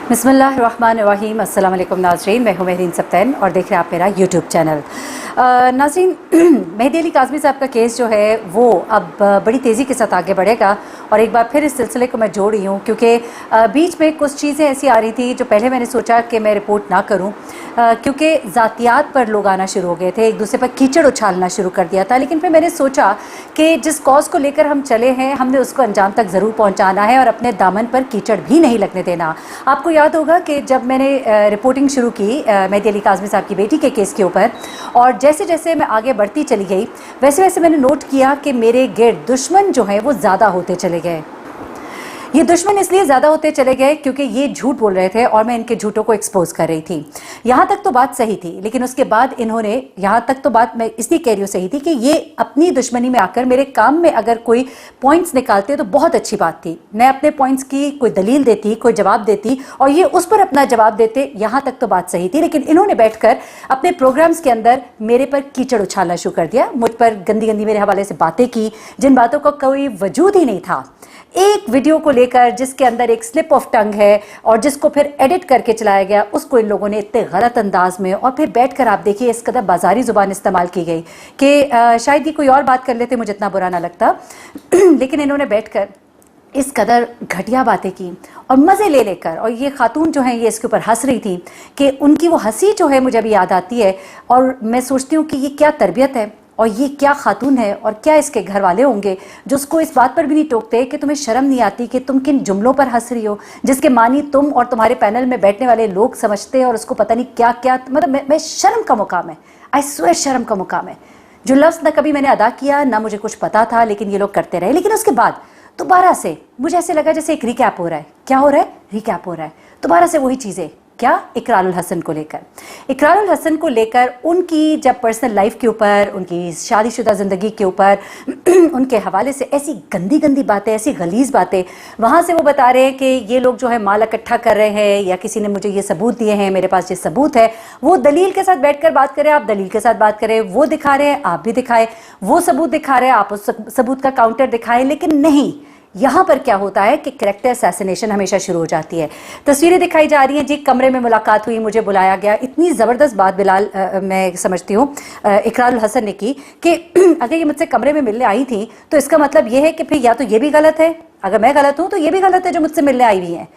बिस्मिल्लाहिर्रहमानिर्रहीम। अस्सलाम वालेकुम नाज़रीन, मैं हूँ मेहरीन सब्तैन और देख रहे हैं आप मेरा यूट्यूब चैनल। नाज़रीन, मेहदी अली काज़मी साहब का केस जो है वो अब बड़ी तेज़ी के साथ आगे बढ़ेगा और एक बार फिर इस सिलसिले को मैं जोड़ रही हूँ क्योंकि बीच में कुछ चीज़ें ऐसी आ रही थी जो पहले मैंने सोचा कि मैं रिपोर्ट ना करूँ क्योंकि ज़ातियात पर लोग आना शुरू हो गए थे, एक दूसरे पर कीचड़ उछालना शुरू कर दिया था। लेकिन फिर मैंने सोचा कि जिस कॉज को लेकर हम चले हैं हमने उसको अंजाम तक ज़रूर पहुँचाना है और अपने दामन पर कीचड़ भी नहीं लगने देना। आपको याद होगा कि जब मैंने रिपोर्टिंग शुरू की मेहदी अली काज़मी साहब की बेटी के केस के ऊपर और जैसे जैसे मैं आगे बढ़ती चली गई वैसे वैसे मैंने नोट किया कि मेरे गिर्द दुश्मन जो हैं वो ज़्यादा होते चले गए। ये दुश्मन इसलिए ज़्यादा होते चले गए क्योंकि ये झूठ बोल रहे थे और मैं इनके झूठों को एक्सपोज कर रही थी। यहाँ तक तो बात सही थी, लेकिन उसके बाद इन्होंने, यहाँ तक तो बात मैं इसलिए कह रही हूँ सही थी कि ये अपनी दुश्मनी में आकर मेरे काम में अगर कोई पॉइंट्स निकालते तो बहुत अच्छी बात थी। मैं अपने पॉइंट्स की कोई दलील देती, कोई जवाब देती और ये उस पर अपना जवाब देते, यहाँ तक तो बात सही थी। लेकिन इन्होंने बैठकर अपने प्रोग्राम्स के अंदर मेरे पर कीचड़ उछालना शुरू कर दिया, मुझ पर गंदी गंदी मेरे हवाले से बातें की जिन बातों का कोई वजूद ही नहीं था। एक वीडियो को लेकर जिसके अंदर एक स्लिप ऑफ टंग है और जिसको फिर एडिट करके चलाया गया, उसको इन लोगों ने इतने गलत अंदाज में और फिर बैठकर आप देखिए इस कदर बाजारी ज़ुबान इस्तेमाल की गई कि शायद ये कोई और बात कर लेते मुझे इतना बुरा ना लगता लेकिन इन्होंने बैठकर इस कदर घटिया बातें की और मज़े ले लेकर, और ये खातून जो हैं ये इसके ऊपर हंस रही थी कि उनकी वो हंसी जो है मुझे अभी याद आती है और मैं सोचती हूँ कि ये क्या तरबियत है और ये क्या खातून है और क्या इसके घर वाले होंगे जो उसको इस बात पर भी नहीं टोकते कि तुम्हें शर्म नहीं आती कि तुम किन जुमलों पर हंस रही हो जिसके मानी तुम और तुम्हारे पैनल में बैठने वाले लोग समझते हैं और उसको पता नहीं क्या क्या, मतलब मैं शर्म का मुकाम है, आई स्वेयर शर्म का मुकाम है। जो लफ्ज़ ना कभी मैंने अदा किया ना मुझे कुछ पता था, लेकिन ये लोग करते रहे। लेकिन उसके बाद दोबारा से मुझे ऐसे लगा जैसे एक रिकैप हो रहा है। क्या हो रहा है? रिकैप हो रहा है दोबारा से वही चीज़ें। क्या? इकरारुल हसन को लेकर, इकरारुल हसन को लेकर उनकी जब पर्सनल लाइफ के ऊपर, उनकी शादीशुदा ज़िंदगी के ऊपर उनके हवाले से ऐसी गंदी गंदी बातें, ऐसी गलीज़ बातें, वहाँ से वो बता रहे हैं कि ये लोग जो है माल इकट्ठा कर रहे हैं या किसी ने मुझे ये सबूत दिए हैं, मेरे पास ये सबूत है। वो दलील के साथ बैठ कर बात करें, आप दलील के साथ बात करें, वो दिखा रहे हैं आप भी दिखाएं, वो सबूत दिखा रहे हैं आप उस सबूत का काउंटर दिखाएं। लेकिन नहीं, यहाँ पर क्या होता है कि कैरेक्टर असैसिनेशन हमेशा शुरू हो जाती है। तस्वीरें दिखाई जा रही हैं जी, कमरे में मुलाकात हुई, मुझे बुलाया गया। इतनी ज़बरदस्त बात बिलाल मैं समझती हूँ इकरारुल हसन ने की कि अगर ये मुझसे कमरे में मिलने आई थी तो इसका मतलब ये है कि फिर या तो ये भी गलत है, अगर मैं गलत हूँ तो ये भी गलत है जो मुझसे मिलने आई हुई हैं।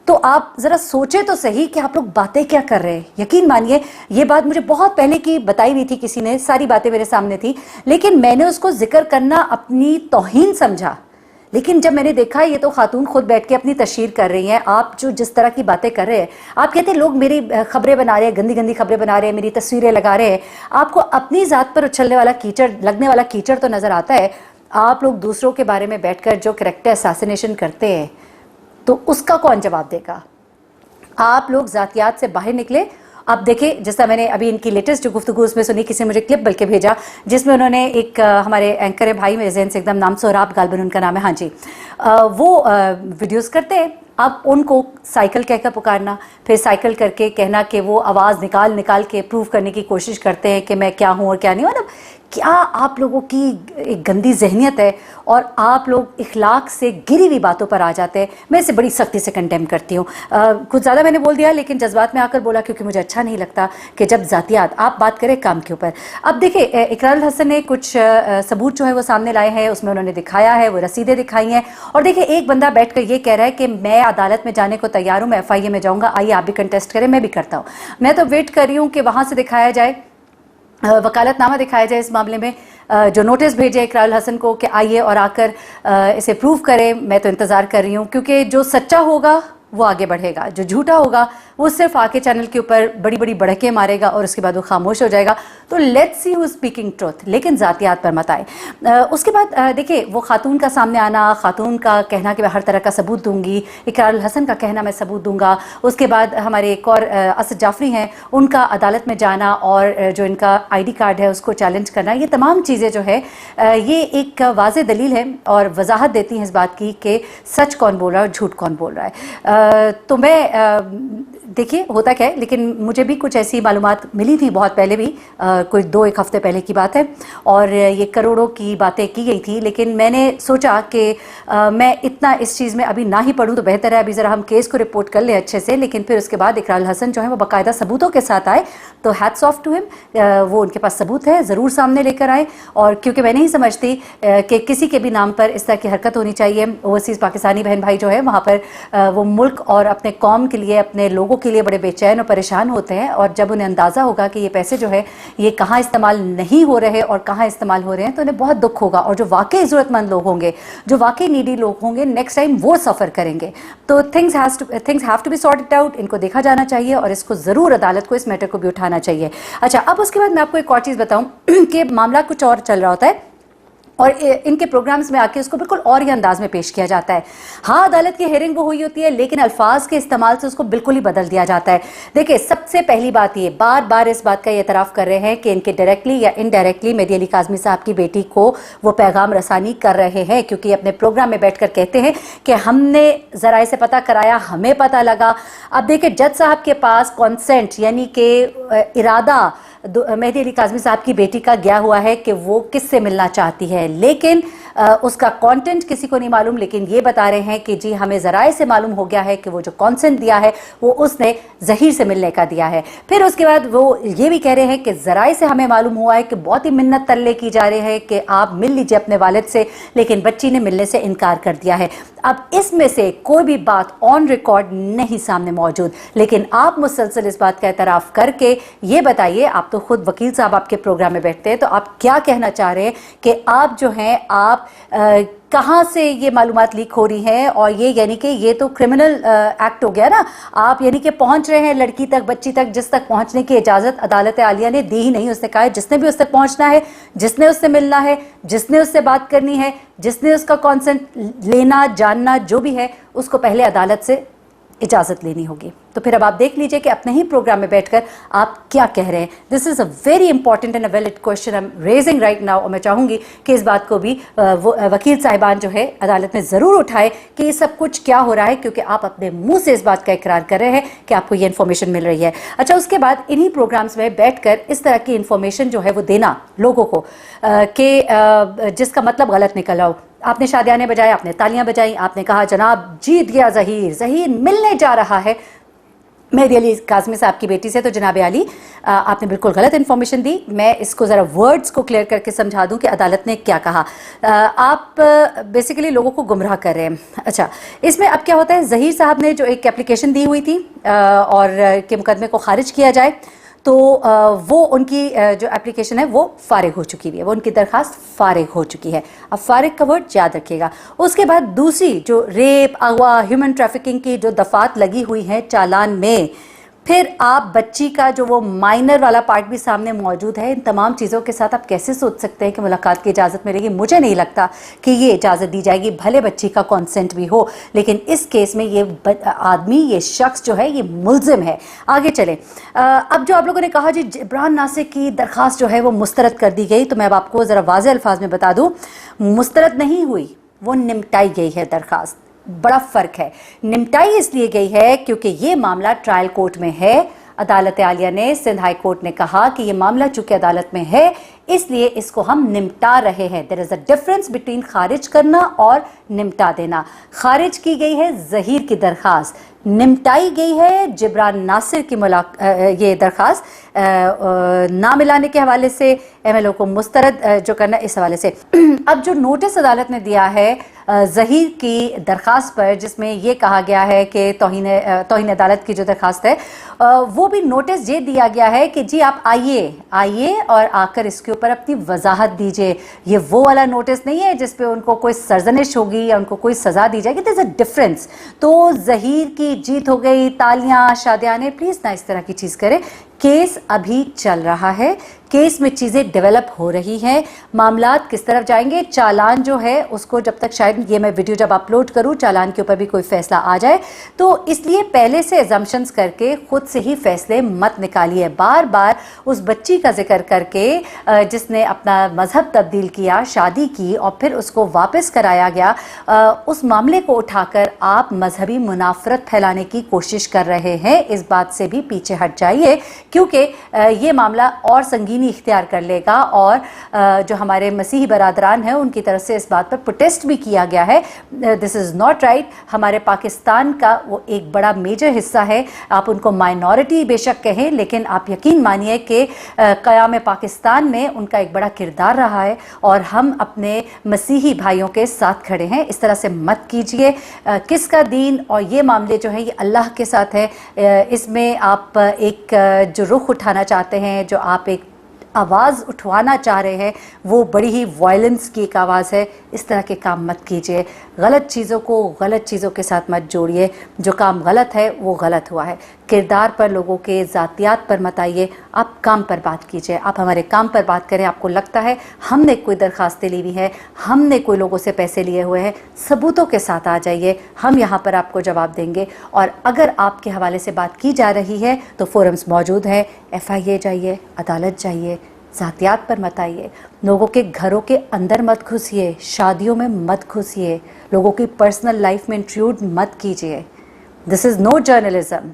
तो आप ज़रा सोचें तो सही कि आप लोग बातें क्या कर रहे हैं। यकीन मानिए ये बात मुझे बहुत पहले की बताई हुई थी किसी ने, सारी बातें मेरे सामने थी, लेकिन मैंने उसको जिक्र करना अपनी तौहीन समझा। लेकिन जब मैंने देखा ये तो खातून खुद बैठ के अपनी तशहीर कर रही हैं, आप जो जिस तरह की बातें कर रहे हैं, आप कहते हैं लोग मेरी खबरें बना रहे हैं, गंदी गंदी खबरें बना रहे हैं, मेरी तस्वीरें लगा रहे हैं। आपको अपनी ज़ात पर उछलने वाला कीचड़, लगने वाला कीचड़ तो नज़र आता है। आप लोग दूसरों के बारे में बैठकर जो कैरेक्टर असैसिनेशन करते हैं तो उसका कौन जवाब देगा? आप लोग ज़ातियात से बाहर निकले। अब देखिए, जैसा मैंने अभी इनकी लेटेस्ट जो गुफ्तगू उसमें सुनी, किसी ने मुझे क्लिप बल्कि भेजा जिसमें उन्होंने एक हमारे एंकर है भाई, मेरे जहन से एकदम नाम सोहराब गालबन उनका नाम है, हाँ जी, वो वीडियोस करते हैं। अब उनको साइकिल कहकर पुकारना, फिर साइकिल करके कहना कि वो आवाज़ निकाल निकाल के प्रूव करने की कोशिश करते हैं कि मैं क्या हूँ और क्या नहीं। मतलब क्या आप लोगों की एक गंदी जहनियत है और आप लोग इखलाक से गिरी हुई बातों पर आ जाते हैं। मैं इसे बड़ी सख्ती से कंडेम करती हूँ। कुछ ज़्यादा मैंने बोल दिया, लेकिन जज्बात में आकर बोला क्योंकि मुझे अच्छा नहीं लगता कि जब ज़ातियात आप बात करें काम के ऊपर। अब देखिए, इकरारुल हसन ने कुछ सबूत जो है वो सामने लाए हैं, उसमें उन्होंने दिखाया है, वो रसीदें दिखाई हैं। और देखिए, एक बंदा बैठ कर ये कह रहा है कि मैं अदालत में जाने को तैयार हूँ, मैं FIA में जाऊँगा, आइए आप भी कंटेस्ट करें, मैं भी करता हूँ। मैं तो वेट कर रही हूँ कि वहाँ से दिखाया जाए, वकालतनामा दिखाया जाए इस मामले में, जो नोटिस भेजे इकरारुल हसन को कि आइए और आकर इसे प्रूव करें। मैं तो इंतज़ार कर रही हूँ क्योंकि जो सच्चा होगा वो आगे बढ़ेगा, जो झूठा होगा वो सिर्फ आके चैनल के ऊपर बड़ी बड़ी बड़के मारेगा और उसके बाद वो खामोश हो जाएगा। तो let's see who speaking truth, लेकिन ज़ातियात पर मत आए। उसके बाद देखिए, वो खातून का सामने आना, खातून का कहना कि मैं हर तरह का सबूत दूंगी, इकरारुल हसन का कहना मैं सबूत दूंगा। उसके बाद हमारे एक और असद जाफरी हैं, उनका अदालत में जाना और जो इनका ID कार्ड है उसको चैलेंज करना, ये तमाम चीज़ें जो है ये एक वाज़ेह दलील है और वजाहत देती हैं इस बात की कि सच कौन बोल रहा है और झूठ कौन बोल रहा है। तो मैं देखिए होता क्या है, लेकिन मुझे भी कुछ ऐसी मालूमात मिली थी बहुत पहले भी, कोई 2-1 हफ्ते पहले की बात है, और ये करोड़ों की बातें की गई थी। लेकिन मैंने सोचा कि मैं इतना इस चीज़ में अभी ना ही पढ़ूं तो बेहतर है, अभी ज़रा हम केस को रिपोर्ट कर लें अच्छे से। लेकिन फिर उसके बाद इकरार हसन जो है वो बाकायदा सबूतों के साथ आए, तो हैट्स ऑफ टू हिम, वो उनके पास सबूत है, ज़रूर सामने लेकर आए। और क्योंकि मैं नहीं समझती कि किसी के भी नाम पर इस तरह की हरकत होनी चाहिए। ओवरसीज़ पाकिस्तानी बहन भाई जो है वहाँ पर वो मुल्क और अपने कौम के लिए, अपने लोगों के लिए बड़े बेचैन और परेशान होते हैं, और जब उन्हें अंदाज़ा होगा कि ये पैसे जो है ये कहाँ इस्तेमाल नहीं हो रहे और कहाँ इस्तेमाल हो रहे हैं, तो उन्हें बहुत दुख होगा। और जो वाकई ज़रूरतमंद लोग होंगे, जो वाकई नीडी लोग होंगे, नेक्स्ट टाइम वो सफ़र करेंगे। तो things have to be sorted out, इनको देखा जाना चाहिए और इसको ज़रूर अदालत को इस मैटर को भी उठाना चाहिए। अच्छा, अब उसके बाद मैं आपको एक और चीज़ बताऊँ कि मामला कुछ और चल रहा होता है और इनके प्रोग्राम्स में आके उसको बिल्कुल और ही अंदाज में पेश किया जाता है। हाँ, अदालत की हेयरिंग वो हुई होती है, लेकिन अल्फाज के इस्तेमाल से उसको बिल्कुल ही बदल दिया जाता है। देखिए, सबसे पहली बात ये, बार बार इस बात का एतराफ़ कर रहे हैं कि इनके डायरेक्टली या इनडायरेक्टली मेहदी अली काज़मी साहब की बेटी को वो पैगाम रसानी कर रहे हैं, क्योंकि अपने प्रोग्राम में बैठ कर कहते हैं कि हमने ज़राए से पता कराया, हमें पता लगा। अब देखिए, जज साहब के पास कॉन्सेंट यानी कि इरादा मेहदी अली काज़मी साहब की बेटी का गया हुआ है कि वो किससे मिलना चाहती है, लेकिन उसका कंटेंट किसी को नहीं मालूम। लेकिन ये बता रहे हैं कि जी हमें ज़राए से मालूम हो गया है कि वो जो कॉन्सेंट दिया है वो उसने ज़हीर से मिलने का दिया है। फिर उसके बाद वो ये भी कह रहे हैं कि ज़राए से हमें मालूम हुआ है कि बहुत ही मिन्नत तल्ले की जा रही है कि आप मिल लीजिए अपने वालिद से, लेकिन बच्ची ने मिलने से इनकार कर दिया है। अब इसमें से कोई भी बात ऑन रिकॉर्ड नहीं सामने मौजूद, लेकिन आप मुसलसल इस बात का एतराफ़ करके ये बताइए, आप तो खुद वकील साहब आपके प्रोग्राम में बैठते हैं, तो आप क्या कहना चाह रहे हैं कि आप जो हैं आप कहाँ से ये मालूमात लीक हो रही हैं? और ये यानी कि ये तो क्रिमिनल एक्ट हो गया ना। आप यानी कि पहुंच रहे हैं लड़की तक, बच्ची तक, जिस तक पहुंचने की इजाज़त अदालत आलिया ने दी ही नहीं। उसने कहा है जिसने भी उस तक पहुंचना है, जिसने उससे मिलना है, जिसने उससे बात करनी है, जिसने उसका कॉन्सेंट लेना जानना जो भी है, उसको पहले अदालत से इजाज़त लेनी होगी। तो फिर अब आप देख लीजिए कि अपने ही प्रोग्राम में बैठकर आप क्या कह रहे हैं। This is a very important and a valid question I am raising right now, और मैं चाहूँगी कि इस बात को भी वकील साहिबान जो है अदालत में ज़रूर उठाए कि ये सब कुछ क्या हो रहा है, क्योंकि आप अपने मुंह से इस बात का इकरार कर रहे हैं कि आपको ये इन्फॉर्मेशन मिल रही है। अच्छा, उसके बाद इन्हीं प्रोग्राम्स में बैठकर इस तरह की इन्फॉर्मेशन जो है वो देना लोगों को कि जिसका मतलब गलत निकल आओ। आपने शादियाने बजाए, आपने तालियां बजाई, आपने कहा जनाब जीत गया ज़हीर, ज़हीर मिलने जा रहा है मेहदी अली काज़मी साहब की बेटी से। तो जनाब आली, आपने बिल्कुल गलत इन्फॉर्मेशन दी। मैं इसको ज़रा वर्ड्स को क्लियर करके समझा दूं कि अदालत ने क्या कहा। आप बेसिकली लोगों को गुमराह कर रहे हैं। अच्छा, इसमें अब क्या होता है, ज़हीर साहब ने जो एक एप्लीकेशन दी हुई थी और के मुकदमे को खारिज किया जाए, तो वो उनकी जो एप्लीकेशन है वो फारिग हो चुकी है, वो उनकी दरख्वास्त फारिग हो चुकी है। अब फारिग का वर्ड याद रखिएगा। उसके बाद दूसरी जो रेप, अगवा, ह्यूमन ट्रैफिकिंग की जो दफात लगी हुई हैं चालान में, फिर आप बच्ची का जो वो माइनर वाला पार्ट भी सामने मौजूद है। इन तमाम चीज़ों के साथ आप कैसे सोच सकते हैं कि मुलाकात की इजाज़त मिलेगी? मुझे नहीं लगता कि ये इजाज़त दी जाएगी, भले बच्ची का कंसेंट भी हो। लेकिन इस केस में ये आदमी, ये शख्स जो है ये मुल्ज़िम है। आगे चलें। अब जो आप लोगों ने कहा जी जिब्रान नासिर की दरख्वास्त जो है वो मुस्तरद कर दी गई, तो मैं अब आपको ज़रा वाज़े अल्फाज में बता दूँ, मुस्तरद नहीं हुई, वो निपटाई गई है दरख्वास्त। बड़ा फ़र्क है। निपटाई इसलिए गई है क्योंकि ये मामला ट्रायल कोर्ट में है। अदालत आलिया ने, सिंध हाई कोर्ट ने कहा कि ये मामला चूंकि अदालत में है इसलिए इसको हम निपटा रहे हैं। There is a difference between खारिज करना और निपटा देना। खारिज की गई है ज़हीर की दरख्वास्त, निपटाई गई है जिब्रान नासिर की ये दरख्वास्त ना मिलाने के हवाले से, MLO को मुस्तरद जो करना इस हवाले से। अब जो नोटिस अदालत ने दिया है ज़हीर की दरख्वास्त पर, जिसमें ये कहा गया है कि तौहीन अदालत की जो दरख्वास्त है वो भी नोटिस ये दिया गया है कि जी आप आइए और आकर इसके ऊपर अपनी वजाहत दीजिए। ये वो वाला नोटिस नहीं है जिस पे उनको कोई सरजनिश होगी या उनको कोई सज़ा दी जाएगी। There is a difference. तो ज़हीर की जीत हो गई, तालियां, शादियाने, प्लीज़ ना इस तरह की चीज़ करें। केस अभी चल रहा है, केस में चीज़ें डेवलप हो रही हैं, मामलात किस तरफ जाएंगे, चालान जो है उसको जब तक शायद ये मैं वीडियो जब अपलोड करूं चालान के ऊपर भी कोई फैसला आ जाए, तो इसलिए पहले से एजम्पशंस करके खुद से ही फैसले मत निकालिए। बार बार उस बच्ची का जिक्र करके जिसने अपना मज़हब तब्दील किया, शादी की और फिर उसको वापस कराया गया, उस मामले को उठाकर आप मजहबी मुनाफरत फैलाने की कोशिश कर रहे हैं। इस बात से भी पीछे हट जाइए, क्योंकि ये मामला और संगीनी इख्तियार कर लेगा और जो हमारे मसीही बरादरान हैं उनकी तरफ से इस बात पर प्रोटेस्ट भी किया गया है। This is not right. हमारे पाकिस्तान का वो एक बड़ा मेजर हिस्सा है, आप उनको माइनॉरिटी बेशक कहें, लेकिन आप यकीन मानिए कि क़याम पाकिस्तान में उनका एक बड़ा किरदार रहा है और हम अपने मसीही भाइयों के साथ खड़े हैं। इस तरह से मत कीजिए। किसका दीन और ये मामले जो है ये अल्लाह के साथ है। इसमें आप एक जो रुख उठाना चाहते हैं, जो आप एक आवाज़ उठवाना चाह रहे हैं, वो बड़ी ही वायलेंस की एक आवाज़ है। इस तरह के काम मत कीजिए। गलत चीज़ों को गलत चीज़ों के साथ मत जोड़िए। जो काम गलत है वो गलत हुआ है। किरदार पर, लोगों के ज़ातियात पर मत आइए, आप काम पर बात कीजिए। आप हमारे काम पर बात करें। आपको लगता है हमने कोई दरख्वास्तें ली हुई हैं, हमने कोई लोगों से पैसे लिए हुए हैं, सबूतों के साथ आ जाइए, हम यहाँ पर आपको जवाब देंगे। और अगर आपके हवाले से बात की जा रही है तो फोरम्स मौजूद हैं। FIA जाइए, अदालत जाइए, ज़ातियात पर मत आइए। लोगों के घरों के अंदर मत घुसिए, शादियों में मत घुसिए, लोगों की पर्सनल लाइफ में इंट्रूड मत कीजिए। This is no journalism.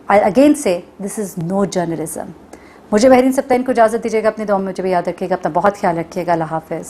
I again say this is no journalism. मुझे बहरीन सप्ताइन को इजाज़त दीजिएगा। अपनी दुआ में मुझे भी याद रखिएगा। अपना बहुत ख्याल रखिएगा। अल्लाह हाफ़िज़।